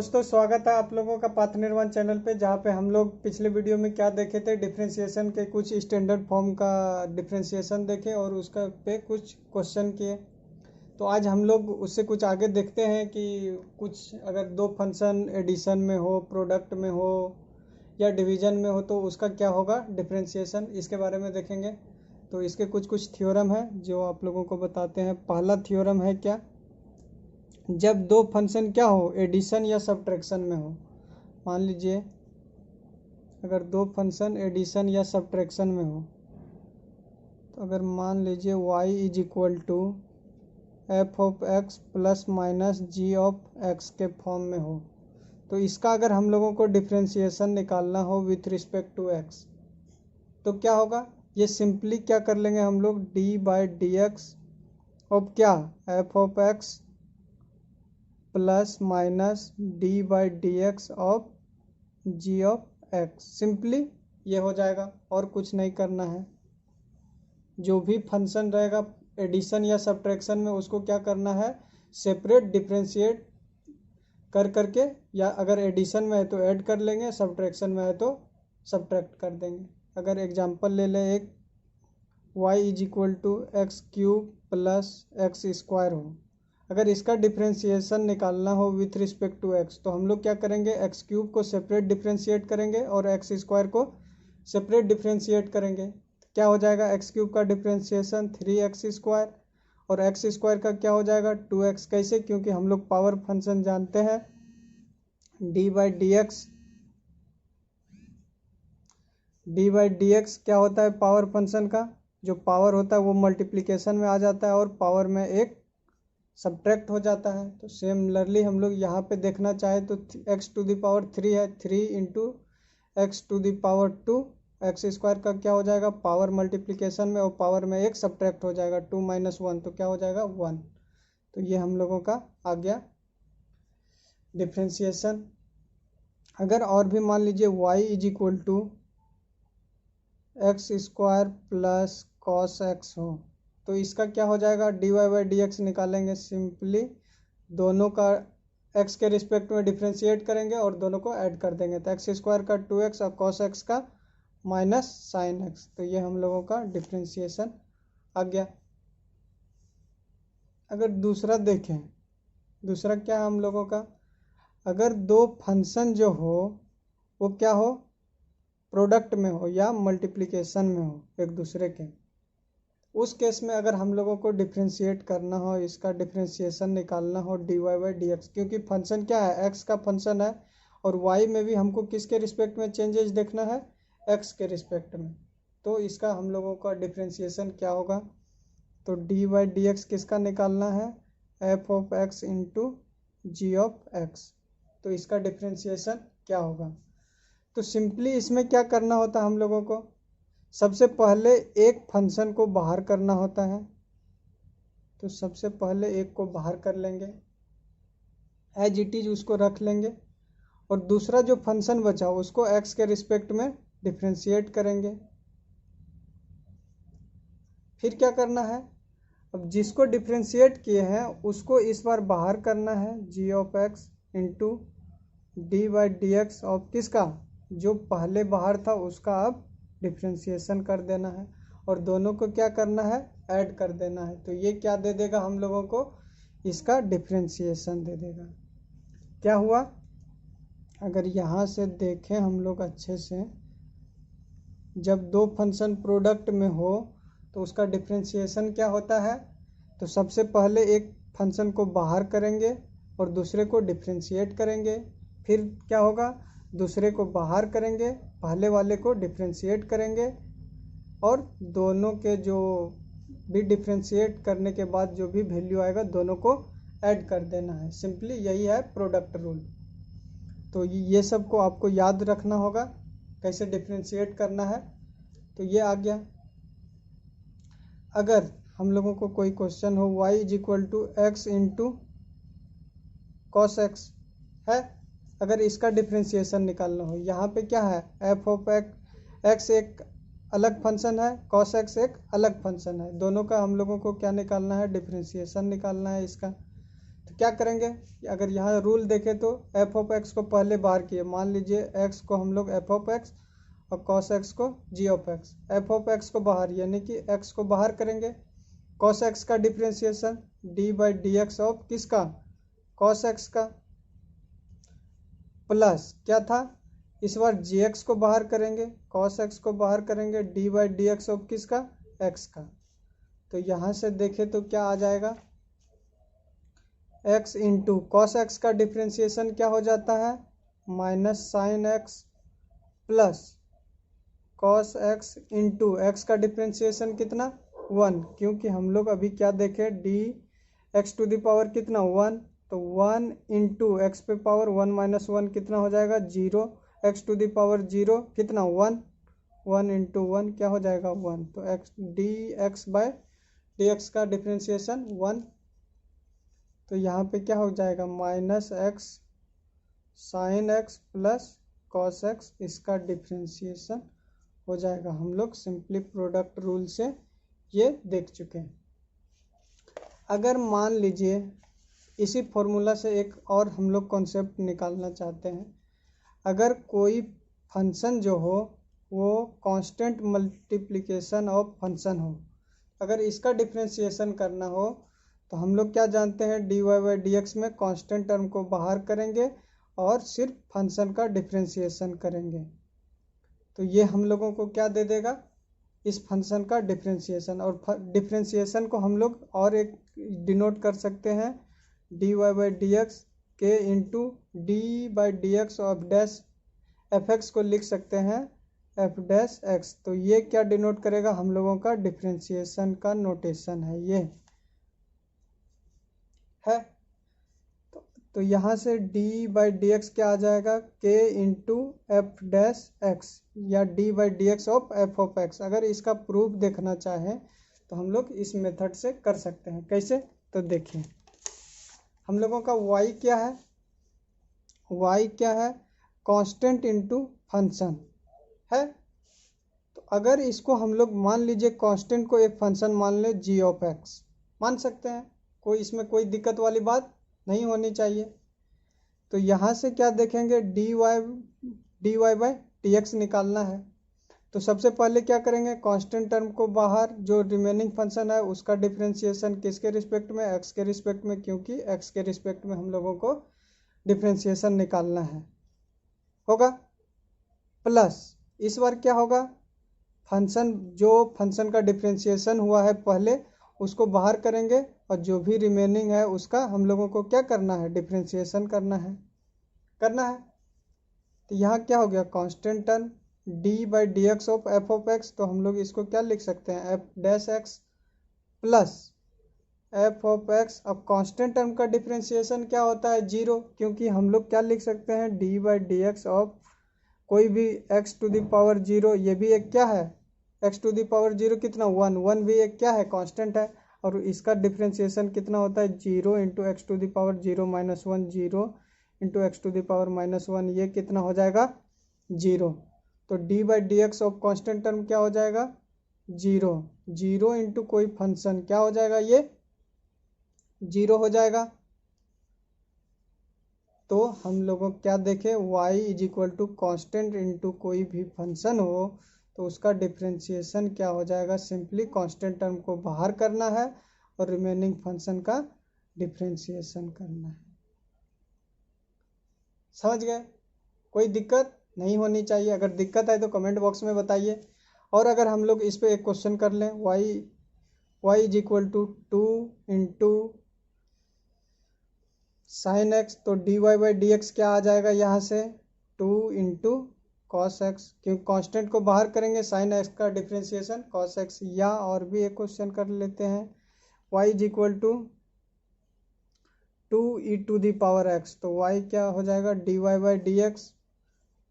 दोस्तों, स्वागत है आप लोगों का पाथ निर्माण चैनल पे, जहाँ पे हम लोग पिछले वीडियो में क्या देखे थे, डिफरेंशिएशन के कुछ स्टैंडर्ड फॉर्म का डिफरेंशिएशन देखे और उसका पे कुछ क्वेश्चन किए। तो आज हम लोग उससे कुछ आगे देखते हैं कि कुछ अगर दो फंक्शन एडिशन में हो, प्रोडक्ट में हो या डिवीजन में हो तो उसका क्या होगा डिफरेंशिएशन, इसके बारे में देखेंगे। तो इसके कुछ थ्योरम है जो आप लोगों को बताते हैं। पहला थ्योरम है क्या, जब दो फंक्शन क्या हो, एडिशन या सब्ट्रैक्शन में हो। मान लीजिए अगर दो फंक्शन एडिशन या सब्ट्रैक्शन में हो, तो अगर मान लीजिए y is equal to f of x plus minus g of x के फॉर्म में हो, तो इसका अगर हम लोगों को डिफरेंशिएशन निकालना हो विथ रिस्पेक्ट टू एक्स तो क्या होगा। ये सिंपली क्या कर लेंगे हम लोग, d by d x of क्या, f of x plus minus d by d x of g of x. Simply ये हो जाएगा और कुछ नहीं करना है। जो भी फंक्शन रहेगा एडिशन या सब्ट्रैक्शन में उसको क्या करना है, सेपरेट डिफरेंशिएट कर करके, या अगर एडिशन में है तो ऐड कर लेंगे, सब्ट्रैक्शन में है तो सब्ट्रैक्ट कर देंगे। अगर एग्जांपल ले लें एक, y is equal to x cube plus x square हो, अगर इसका डिफरेंशिएशन निकालना हो विथ रिस्पेक्ट टू एक्स तो हम लोग क्या करेंगे, एक्स क्यूब को सेपरेट डिफरेंशिएट करेंगे और एक्स स्क्वायर को सेपरेट डिफरेंशिएट करेंगे। क्या हो जाएगा, एक्स क्यूब का डिफरेंशिएशन 3x स्क्वायर और एक्स स्क्वायर का क्या हो जाएगा 2x। कैसे, क्योंकि हम लोग पावर फंक्शन जानते हैं, डी बाई डी एक्स क्या होता है पावर फंक्शन का, जो पावर होता है वो मल्टीप्लिकेशन में आ जाता है और पावर में एक सब्ट्रैक्ट हो जाता है। तो सिमिलरली हम लोग यहाँ पे देखना चाहे तो x टू द पावर 3 है, 3 into x to the power 2, x square का क्या हो जाएगा पावर मल्टीप्लिकेशन में और पावर में एक सब्ट्रैक्ट हो जाएगा 2 माइनस 1 तो क्या हो जाएगा 1। तो ये हम लोगों का आ गया डिफरेंशिएशन। अगर और भी मान लीजिए y is equal to x square plus cos x हो, तो इसका क्या हो जाएगा, d y by d x निकालेंगे। सिंपली दोनों का x के रिस्पेक्ट में डिफरेंशिएट करेंगे और दोनों को ऐड कर देंगे, तो एक्स स्क्वायर का 2x और कॉस एक्स का माइनस साइन एक्स। तो ये हम लोगों का डिफरेंशिएशन आ गया। अगर दूसरा देखें, दूसरा क्या है हम लोगों का, अगर दो फंक्शन जो हो वो क्या हो, प्रोडक्ट में हो या मल्टीप्लिकेशन में हो एक दूसरे के, उस केस में अगर हम लोगों को डिफरेंशिएट करना हो, इसका डिफरेंशिएशन निकालना हो d y by d x, क्योंकि फंक्शन क्या है, एक्स का फंक्शन है और वाई में भी हमको किसके रिस्पेक्ट में चेंजेस देखना है, एक्स के रिस्पेक्ट में। तो इसका हम लोगों का डिफरेंशिएशन क्या होगा, तो डी बाई डी एक्स किसका निकालना है, f of x into g of x. तो इसका डिफरेंशिएशन क्या होगा, तो सिंपली इसमें क्या करना होता हम लोगों को, सबसे पहले एक फंक्शन को बाहर करना होता है। तो सबसे पहले एक को बाहर कर लेंगे, एज इट इज उसको रख लेंगे, और दूसरा जो फंक्शन बचा उसको एक्स के रिस्पेक्ट में डिफरेंशिएट करेंगे। फिर क्या करना है, अब जिसको डिफरेंशिएट किए हैं उसको इस बार बाहर करना है, g of x into d by d x of किसका, जो पहले बाहर था उसका अब डिफरेंशिएशन कर देना है और दोनों को क्या करना है, ऐड कर देना है। तो ये क्या दे देगा हम लोगों को, इसका डिफरेंशिएशन दे देगा। क्या हुआ, अगर यहाँ से देखें हम लोग अच्छे से, जब दो फंक्शन प्रोडक्ट में हो तो उसका डिफरेंशिएशन क्या होता है, तो सबसे पहले एक फंक्शन को बाहर करेंगे और दूसरे को डिफरेंशिएट करेंगे। फिर क्या होगा, दूसरे को बाहर करेंगे, पहले वाले को डिफरेंशिएट करेंगे और दोनों के जो भी डिफरेंशिएट करने के बाद जो भी वैल्यू आएगा दोनों को ऐड कर देना है। सिंपली यही है प्रोडक्ट रूल। तो ये सब को आपको याद रखना होगा कैसे डिफरेंशिएट करना है। तो ये आ गया। अगर हम लोगों को कोई क्वेश्चन हो, y is equal to x into cos x है, अगर इसका डिफरेंशिएशन निकालना हो, यहाँ पे क्या है, एफ ऑफ एक्स एक अलग फंक्शन है, कॉस एक्स एक अलग फंक्शन है, दोनों का हम लोगों को क्या निकालना है, डिफरेंशिएशन निकालना है इसका। तो क्या करेंगे, अगर यहाँ रूल देखें तो एफ ऑफ एक्स को पहले बाहर किए, मान लीजिए एक्स को हम लोग एफ ऑफ एक्स और कॉस एक्स को g of x, f of x को बाहर यानी कि एक्स को बाहर करेंगे, कॉस एक्स का differentiation d by d x of किसका, कॉस एक्स का, प्लस क्या था, इस बार जी एक्स को बाहर करेंगे, कॉस एक्स को बाहर करेंगे, d by d x of किसका, एक्स का। तो यहाँ से देखें तो क्या आ जाएगा, एक्स इंटू कॉस एक्स का डिफ्रेंसिएशन क्या हो जाता है, minus sine x plus cos x into x का डिफ्रेंसिएशन कितना 1, क्योंकि हम लोग अभी क्या देखें d x to the power कितना 1, तो 1 इंटू एक्स पे पावर 1 माइनस 1 कितना हो जाएगा 0, एक्स टू द पावर 0 कितना 1, 1 इंटू 1 क्या हो जाएगा 1, तो x d x by d x का डिफ्रेंसिएशन 1। तो यहाँ पे क्या हो जाएगा minus x sine x plus cos x, इसका डिफ्रेंसिएशन हो जाएगा। हम लोग सिंपली प्रोडक्ट रूल से ये देख चुके हैं। अगर मान लीजिए इसी फॉर्मूला से एक और हम लोग कॉन्सेप्ट निकालना चाहते हैं, अगर कोई फंक्शन जो हो वो कांस्टेंट मल्टीप्लिकेशन ऑफ फंक्शन हो, अगर इसका डिफ्रेंसिएशन करना हो तो हम लोग क्या जानते हैं d y by d x में कांस्टेंट टर्म को बाहर करेंगे और सिर्फ फंक्शन का डिफ्रेंसिएशन करेंगे, तो ये हम लोगों को क्या दे देगा, इस फंक्शन का डिफ्रेंसिएशन। और डिफ्रेंसिएशन को हम लोग और एक डिनोट कर सकते हैं d y by d x के into d by d x of dash f x को लिख सकते हैं एफ डैश एक्स। तो ये क्या डिनोट करेगा, हम लोगों का डिफ्रेंसिएशन का नोटेशन है ये है। तो यहाँ से d बाई डी एक्स क्या आ जाएगा k into f dash x या d by d x of f of x. अगर इसका प्रूफ देखना चाहें तो हम लोग इस मेथड से कर सकते हैं। कैसे, तो देखिए हम लोगों का y क्या है, y क्या है कांस्टेंट इंटू फंक्शन है। तो अगर इसको हम लोग मान लीजिए कांस्टेंट को एक फंक्शन मान ले g ऑफ एक्स, मान सकते हैं, कोई इसमें कोई दिक्कत वाली बात नहीं होनी चाहिए। तो यहाँ से क्या देखेंगे d y by d x निकालना है, तो सबसे पहले क्या करेंगे कांस्टेंट टर्म को बाहर, जो रिमेनिंग फंक्शन है उसका डिफ्रेंसिएशन किसके रिस्पेक्ट में, एक्स के रिस्पेक्ट में, क्योंकि एक्स के रिस्पेक्ट में हम लोगों को डिफ्रेंसिएशन निकालना है, होगा प्लस इस बार क्या होगा फंक्शन, जो फंक्शन का डिफ्रेंसिएशन हुआ है पहले उसको बाहर करेंगे और जो भी रिमेनिंग है उसका हम लोगों को क्या करना है डिफ्रेंसिएशन करना है। तो यहाँ क्या हो गया constant term d by d x of f of x, तो हम लोग इसको क्या लिख सकते हैं F dash x plus F of x. अब कांस्टेंट टर्म का डिफ्रेंसिएशन क्या होता है 0, क्योंकि हम लोग क्या लिख सकते हैं d by d x of कोई भी x टू द पावर 0, ये भी एक क्या है x टू द पावर 0 कितना 1, 1 भी एक क्या है कांस्टेंट है, और इसका डिफ्रेंसिएशन कितना होता है 0 into x to the power 0 minus 1, 0 into x to the power minus 1, ये कितना हो जाएगा 0। तो d by d x of constant term क्या हो जाएगा 0, 0 इंटू कोई फंक्शन क्या हो जाएगा ये 0 हो जाएगा। तो हम लोगों क्या देखें y is equal to constant into कोई भी फंक्शन हो तो उसका डिफ्रेंसिएशन क्या हो जाएगा, सिंपली कांस्टेंट टर्म को बाहर करना है और रिमेनिंग फंक्शन का डिफ्रेंसिएशन करना है। समझ गए, कोई दिक्कत नहीं होनी चाहिए, अगर दिक्कत है तो कमेंट बॉक्स में बताइए। और अगर हम लोग इस पे एक क्वेश्चन कर लें y is equal to 2 into sine x, तो d y by d x क्या आ जाएगा यहाँ से 2 इंटू कॉस एक्स, क्योंकि कांस्टेंट को बाहर करेंगे साइन एक्स का डिफ्रेंसिएशन कॉस एक्स। या और भी एक क्वेश्चन कर लेते हैं y is equal to 2 e to the power x, तो y क्या हो जाएगा d y by d x,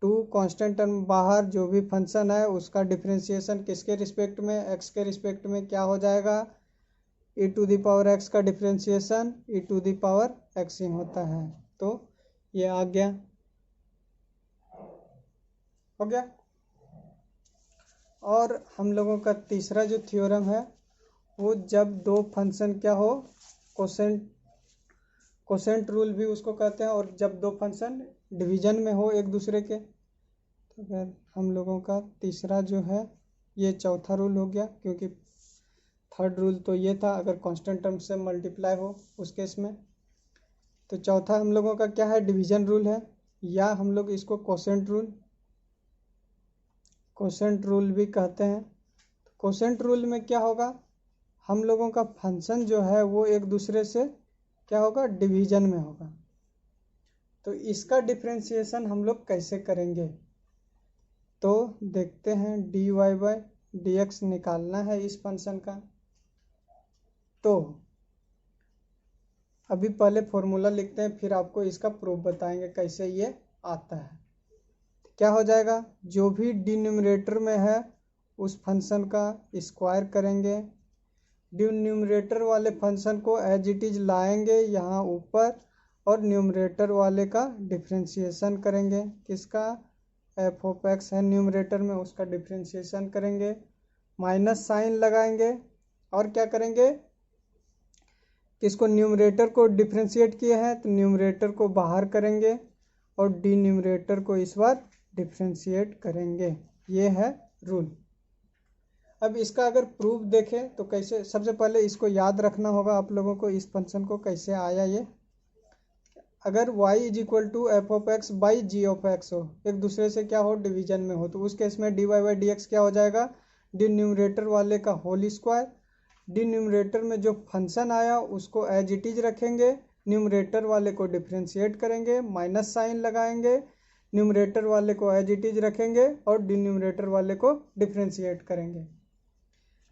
2 constant term बाहर, जो भी फंक्शन है उसका डिफ्रेंसिएशन किसके रिस्पेक्ट में x के रिस्पेक्ट में क्या हो जाएगा e to the power x का differentiation e to the power x ही होता है। तो ये आ गया, हो गया। और हम लोगों का तीसरा जो थ्योरम है वो जब दो फंक्शन क्या हो कोसेंट रूल भी उसको कहते हैं, और जब दो फंक्शन डिवीजन में हो एक दूसरे के। तो फिर हम लोगों का तीसरा जो है ये चौथा रूल हो गया, क्योंकि थर्ड रूल तो ये था अगर कांस्टेंट टर्म से मल्टीप्लाई हो उस केस में। तो चौथा हम लोगों का क्या है, डिवीजन रूल है, या हम लोग इसको कोसेंट रूल भी कहते हैं। कोसेंट रूल में क्या होगा, हम लोगों का फंक्शन जो है वो एक दूसरे से क्या होगा, डिवीजन में होगा। तो इसका डिफरेंशिएशन हम लोग कैसे करेंगे, तो देखते हैं। dy बाई डी एक्स निकालना है इस फंक्शन का। तो अभी पहले फॉर्मूला लिखते हैं, फिर आपको इसका प्रूफ बताएंगे कैसे ये आता है। क्या हो जाएगा, जो भी डिनोमिनेटर में है उस फंक्शन का स्क्वायर करेंगे, डिनोमिनेटर वाले फंक्शन को एज इट इज लाएंगे यहाँ ऊपर, और न्यूमरेटर वाले का डिफरेंशिएशन करेंगे। किसका, एफ ऑफ एक्स है न्यूमरेटर में, उसका डिफरेंशिएशन करेंगे, माइनस साइन लगाएंगे, और क्या करेंगे, इसको न्यूमरेटर को डिफरेंशिएट किए हैं तो न्यूमरेटर को बाहर करेंगे, और डिन्यूमरेटर को इस बार डिफरेंशिएट करेंगे। ये है रूल। अब इसका अगर प्रूफ देखें तो कैसे, सबसे पहले इसको याद रखना होगा आप लोगों को, इस फंक्शन को कैसे आया ये। अगर y is equal to f of x by g of x हो, एक दूसरे से क्या हो, डिवीजन में हो, तो उस केस में d y by d x क्या हो जाएगा, डिन्यूमरेटर वाले का होल स्क्वायर। डिन्यूमरेटर में जो फंक्शन आया उसको एज इट इज रखेंगे, न्यूमरेटर वाले को डिफरेंशिएट करेंगे, माइनस साइन लगाएंगे, न्यूमरेटर वाले को एज इट इज रखेंगे, और डिन्यूमरेटर वाले को डिफरेंशिएट करेंगे।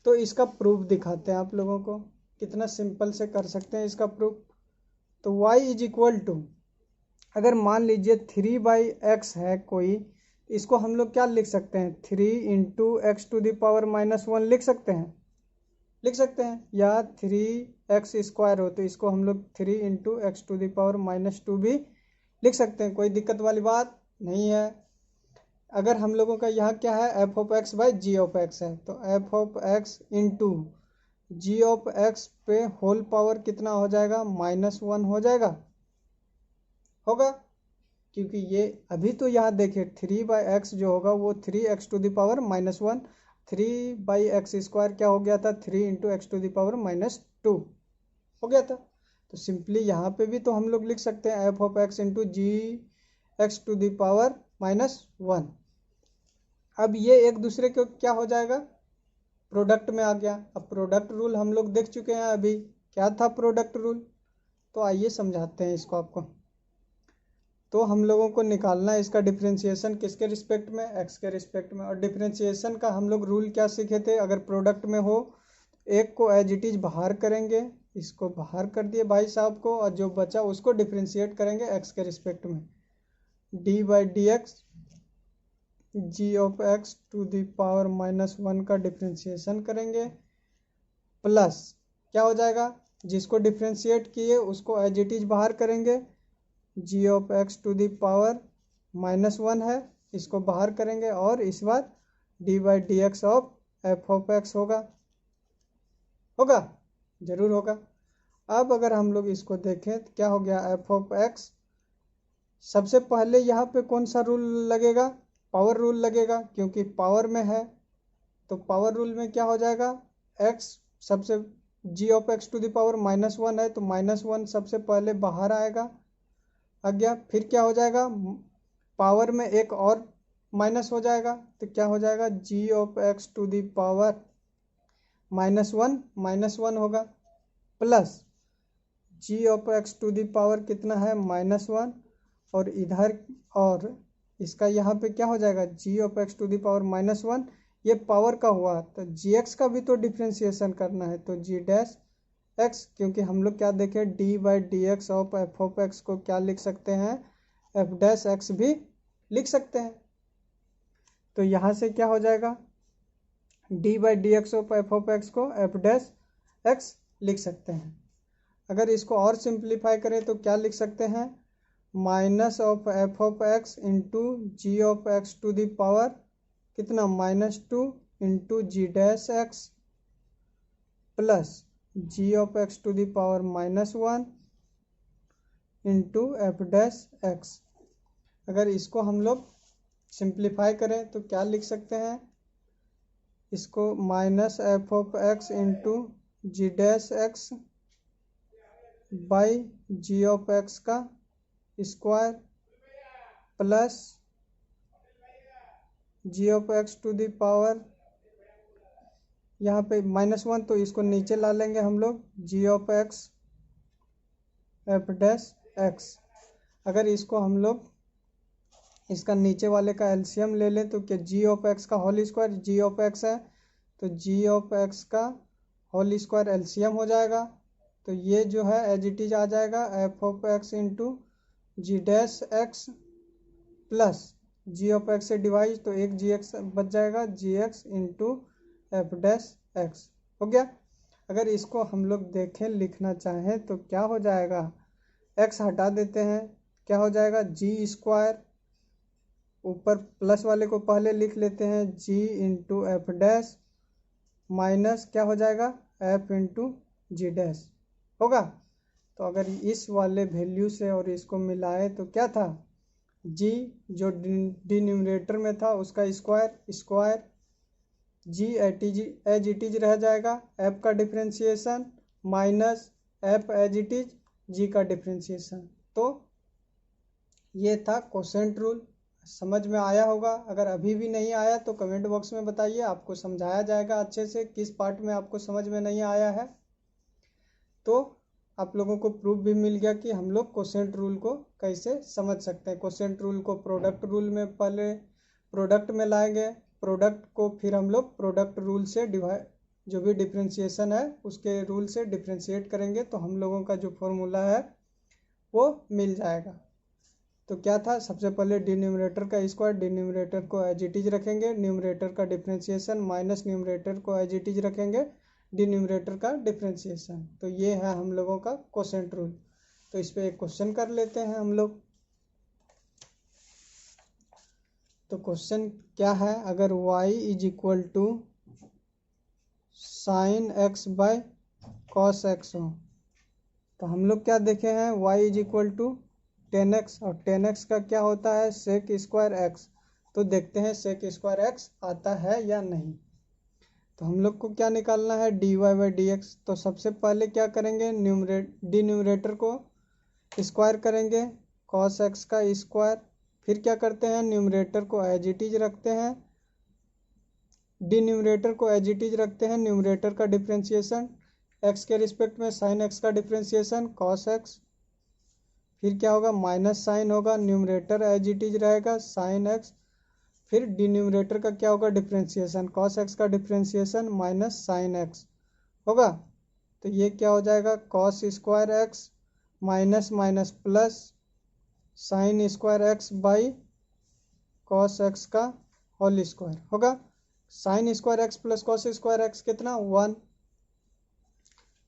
तो इसका प्रूफ दिखाते हैं आप लोगों को, कितना सिंपल से कर सकते हैं इसका प्रूफ। तो y इज इक्वल टू, अगर मान लीजिए 3/x है कोई, इसको हम लोग क्या लिख सकते हैं, 3 into x to the power -1 लिख सकते हैं, या 3x स्क्वायर हो तो इसको हम लोग 3 into x to the power -2 भी लिख सकते हैं, कोई दिक्कत वाली बात नहीं है। अगर हम लोगों का यहाँ क्या है, f of x by g of x है, तो f of x into g of x पे होल पावर कितना हो जाएगा, -1 हो जाएगा, होगा, क्योंकि ये अभी तो यहाँ देखिए 3/x जो होगा वो 3x to the power -1, 3/x square क्या हो गया था, 3 into x to the power -2 हो गया था। तो सिंपली यहाँ पे भी तो हम लोग लिख सकते हैं f of x into g x to the power -1। अब ये एक दूसरे को क्या हो जाएगा, प्रोडक्ट में आ गया। अब प्रोडक्ट रूल हम लोग देख चुके हैं अभी, क्या था प्रोडक्ट रूल, तो आइए समझाते हैं इसको आपको। तो हम लोगों को निकालना है इसका डिफरेंशिएशन, किसके रिस्पेक्ट में, एक्स के रिस्पेक्ट में। और डिफरेंशिएशन का हम लोग रूल क्या सीखे थे, अगर प्रोडक्ट में हो एक को एज इट इज बाहर करेंगे, इसको बाहर कर दिए भाई साहब को, और जो बचा उसको डिफरेंशिएट करेंगे एक्स के रिस्पेक्ट में, d by d x g of x to the power -1 का डिफरेंशिएशन करेंगे, प्लस क्या हो जाएगा, जिसको डिफरेंशिएट किए उसको एज इट इज बाहर करेंगे, g of x to the power -1 है, इसको बाहर करेंगे, और इस बार d by d x of f of x होगा जरूर होगा। अब अगर हम लोग इसको देखें तो क्या हो गया, एफ ऑफ एक्स, सबसे पहले यहाँ पे कौन सा रूल लगेगा, पावर रूल लगेगा, क्योंकि पावर में है। तो पावर रूल में क्या हो जाएगा, x सबसे g of x to the power -1 है, तो -1 सबसे पहले बाहर आएगा, आ गया। फिर क्या हो जाएगा, पावर में एक और माइनस हो जाएगा, तो क्या हो जाएगा, g of x to the power -1 होगा, plus g of x to the power कितना है, -1, और इधर, और इसका यहाँ पे क्या हो जाएगा, g of x to the power -1, ये पावर का हुआ, तो जी एक्स का भी तो डिफ्रेंशिएशन करना है, तो जी डैश एक्स, क्योंकि हम लोग क्या देखें, D by d x of f of x को क्या लिख सकते हैं, एफ डैश एक्स भी लिख सकते हैं। तो यहाँ से क्या हो जाएगा, D by d x of f of x को एफ डैश एक्स लिख सकते हैं। अगर इसको और सिंप्लीफाई करें तो क्या लिख सकते हैं, minus of f of x into g of x to the power कितना, -2 into g dash x, plus g of x to the power -1 into f dash x. अगर इसको हम लोग सिंप्लीफाई करें तो क्या लिख सकते हैं, इसको minus f of x into g dash x by g of x का square plus g of x to the power, यहाँ पे -1 तो इसको नीचे ला लेंगे हम लोग, g of x f dash x. अगर इसको हम लोग इसका नीचे वाले का एलसीएम ले लें तो क्या जी ऑफ एक्स का whole square, g of x है तो जी ऑफ एक्स का होल स्क्वायर एलसीएम हो जाएगा, तो ये जो है एज इट इज आ जाएगा f of x into g dash x plus g of x से डिवाइड तो एक जी एक्स बच जाएगा, g x into f dash x हो गया। अगर इसको हम लोग देखें लिखना चाहें तो क्या हो जाएगा, एक्स हटा देते हैं, क्या हो जाएगा जी स्क्वायर, ऊपर प्लस वाले को पहले लिख लेते हैं जी इंटू एफ डैश माइनस क्या हो जाएगा एफ इंटू जी डैश होगा। तो अगर इस वाले वैल्यू से और इसको मिलाए तो क्या था, जी जो डिन्यूमरेटर में था उसका square g as it is रह जाएगा, एफ का differentiation minus f as it is g का डिफ्रेंशिएशन। तो ये था कोसेंट रूल। समझ में आया होगा, अगर अभी भी नहीं आया तो कमेंट बॉक्स में बताइए, आपको समझाया जाएगा अच्छे से, किस पार्ट में आपको समझ में नहीं आया है। तो आप लोगों को प्रूफ भी मिल गया कि हम लोग कोसेंट रूल को कैसे समझ सकते हैं। कोसेंट रूल को प्रोडक्ट रूल में पहले प्रोडक्ट में लाएंगे, प्रोडक्ट को फिर हम लोग प्रोडक्ट रूल से डिवाइड, जो भी डिफ्रेंशिएशन है उसके रूल से डिफ्रेंशिएट करेंगे तो हम लोगों का जो फॉर्मूला है वो मिल जाएगा। तो क्या था, सबसे पहले डिन्यूमरेटर का स्क्वायर, डिन्यूमरेटर को एज इट इज रखेंगे, न्यूमरेटर का डिफ्रेंशिएशन माइनस न्यूमरेटर को एज इट इज रखेंगे, डिन्यूमरेटर का डिफ्रेंशिएशन। तो ये है हम लोगों का कोसेंट रूल। तो इस पे एक क्वेश्चन कर लेते हैं हम लोग। तो क्वेश्चन क्या है, अगर y is equal to sine x by cos x हो तो हम लोग क्या देखे हैं, y is equal to 10x और 10x का क्या होता है सेक स्क्वायर एक्स। तो देखते हैं सेक स्क्वायर एक्स आता है या नहीं। तो हम लोग को क्या निकालना है, dy बाई डी एक्स। तो सबसे पहले क्या करेंगे, डिन्यूमरेटर को स्क्वायर करेंगे कॉस एक्स का स्क्वायर, फिर क्या करते हैं न्यूमरेटर को एज इट इज रखते हैं, डिन्यूमरेटर को एज इट इज रखते हैं, न्यूमरेटर का डिफ्रेंशिएशन एक्स के रिस्पेक्ट में साइन एक्स का डिफ्रेंशिएशन कॉस एक्स, फिर क्या होगा माइनस साइन होगा, न्यूमरेटर एज इट इज रहेगा साइन एक्स, फिर डिन्यूमरेटर का क्या होगा डिफ्रेंशिएशन कॉस एक्स का डिफ्रेंशिएशन माइनस साइन एक्स होगा। तो ये क्या हो जाएगा cos square x minus minus plus sine square x by cos x का होल स्क्वायर होगा। Sine square x plus cos square x कितना 1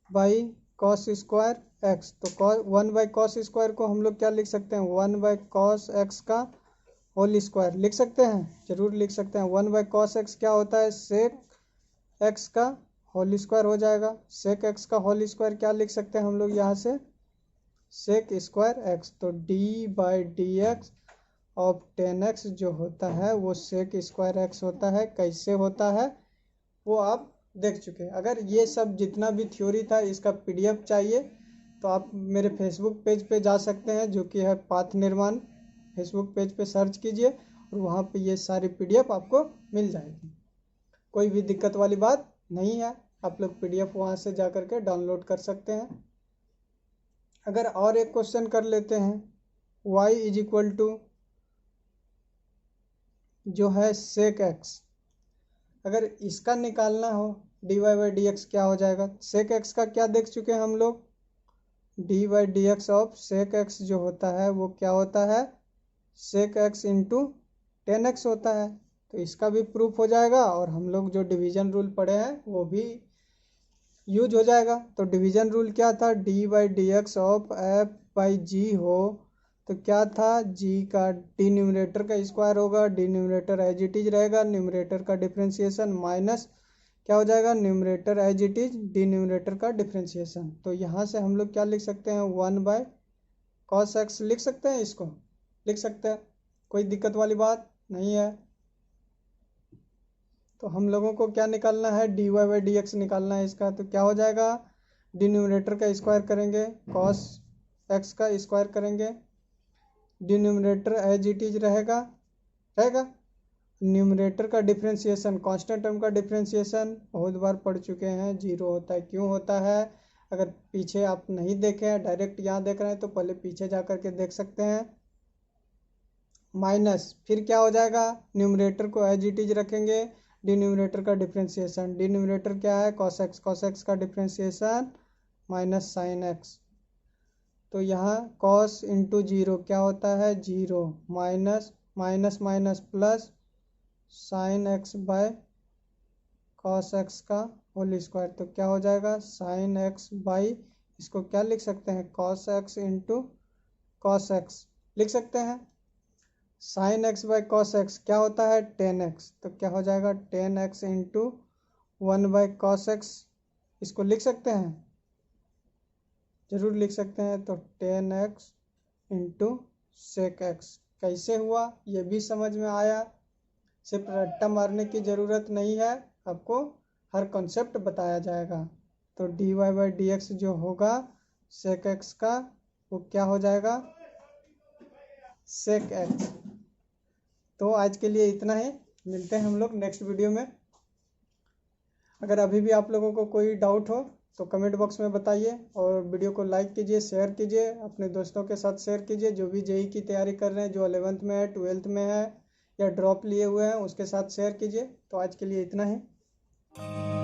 बाई कॉस स्क्वायर एक्स। तो 1 बाई कॉस स्क्वायर को हम लोग क्या लिख सकते हैं 1 बाई कॉस एक्स का होल स्क्वायर लिख सकते हैं, जरूर लिख सकते हैं। 1 बाई कॉस एक्स क्या होता है सेक एक्स का होल स्क्वायर हो जाएगा, सेक एक्स का होल स्क्वायर क्या लिख सकते हैं हम लोग यहाँ से सेक स्क्वायर एक्स। तो D by d x of 10x जो होता है वो सेक स्क्वायर एक्स होता है। कैसे होता है वो आप देख चुके हैं। अगर ये सब जितना भी थ्योरी था इसका पीडीएफ चाहिए तो आप मेरे फेसबुक पेज पे जा सकते हैं, जो कि है पाथ निर्माण। फेसबुक पेज पे सर्च कीजिए और वहाँ पे ये सारी पीडीएफ आपको मिल जाएगी। कोई भी दिक्कत वाली बात नहीं है, आप लोग पीडीएफ वहाँ से जा कर के डाउनलोड कर सकते हैं। अगर और एक क्वेश्चन कर लेते हैं, y इज इक्वल टू जो है सेक एक्स, अगर इसका निकालना हो d y by d x क्या हो जाएगा, सेक एक्स का क्या देख चुके हैं हम लोग, d by d x of sec x जो होता है वो क्या होता है सेक एक्स इंटू 10x होता है। तो इसका भी प्रूफ हो जाएगा और हम लोग जो डिवीजन रूल पढ़े हैं वो भी यूज हो जाएगा। तो डिवीजन रूल क्या था, d by d x of f by g हो तो क्या था जी का डिन्यूमरेटर का स्क्वायर होगा, डिन्यूमरेटर एज इट इज रहेगा, न्यूमरेटर का डिफ्रेंशिएशन माइनस क्या हो जाएगा न्यूमरेटर एज इट इज डिन्यूमरेटर का डिफ्रेंशिएशन। तो यहाँ से हम लोग क्या लिख सकते हैं 1 बाय कॉस एक्स लिख सकते हैं, इसको लिख सकते हैं, कोई दिक्कत वाली बात नहीं है। तो हम लोगों को क्या निकालना है, dy बाई डी एक्स निकालना है इसका। तो क्या हो जाएगा, डिनोमिनेटर का स्क्वायर करेंगे, कॉस एक्स का स्क्वायर करेंगे, डिनोमिनेटर एज इट इज रहेगा रहेगा। न्यूमरेटर का डिफ्रेंशिएशन, कांस्टेंट टर्म का डिफ्रेंशिएशन बहुत बार पढ़ चुके हैं, जीरो होता है। क्यों होता है, अगर पीछे आप नहीं देखे हैं, डायरेक्ट यहाँ देख रहे हैं तो पहले पीछे जा कर के देख सकते हैं। माइनस, फिर क्या हो जाएगा, न्यूमरेटर को एज इट इज रखेंगे, डिन्यूमरेटर का डिफ्रेंशिएशन, डिन्यूमरेटर क्या है कॉस एक्स का डिफ्रेंशिएशन माइनस साइन एक्स। तो यहाँ कॉस इंटू जीरो क्या होता है, zero, minus minus minus plus sign x by cos x का होल स्क्वायर। तो क्या हो जाएगा, साइन एक्स बाई, इसको क्या लिख सकते हैं, cos x into cos x लिख सकते हैं। Sine x by cos x क्या होता है, टेन एक्स। तो क्या हो जाएगा, tan x into one by cos x, इसको लिख सकते हैं, जरूर लिख सकते हैं। तो tan x into sec x. कैसे हुआ ये भी समझ में आया, सिर्फ रट्टा मारने की ज़रूरत नहीं है, आपको हर कॉन्सेप्ट बताया जाएगा। तो dy बाई डी एक्स जो होगा सेक एक्स का, वो क्या हो जाएगा, सेक एक्स। तो आज के लिए इतना ही, मिलते हैं हम लोग नेक्स्ट वीडियो में। अगर अभी भी आप लोगों को कोई डाउट हो तो कमेंट बॉक्स में बताइए, और वीडियो को लाइक कीजिए, शेयर कीजिए, अपने दोस्तों के साथ शेयर कीजिए, जो भी जेई की तैयारी कर रहे हैं, जो 11th में है, 12th में है या ड्रॉप लिए हुए हैं, उसके साथ शेयर कीजिए। तो आज के लिए इतना ही।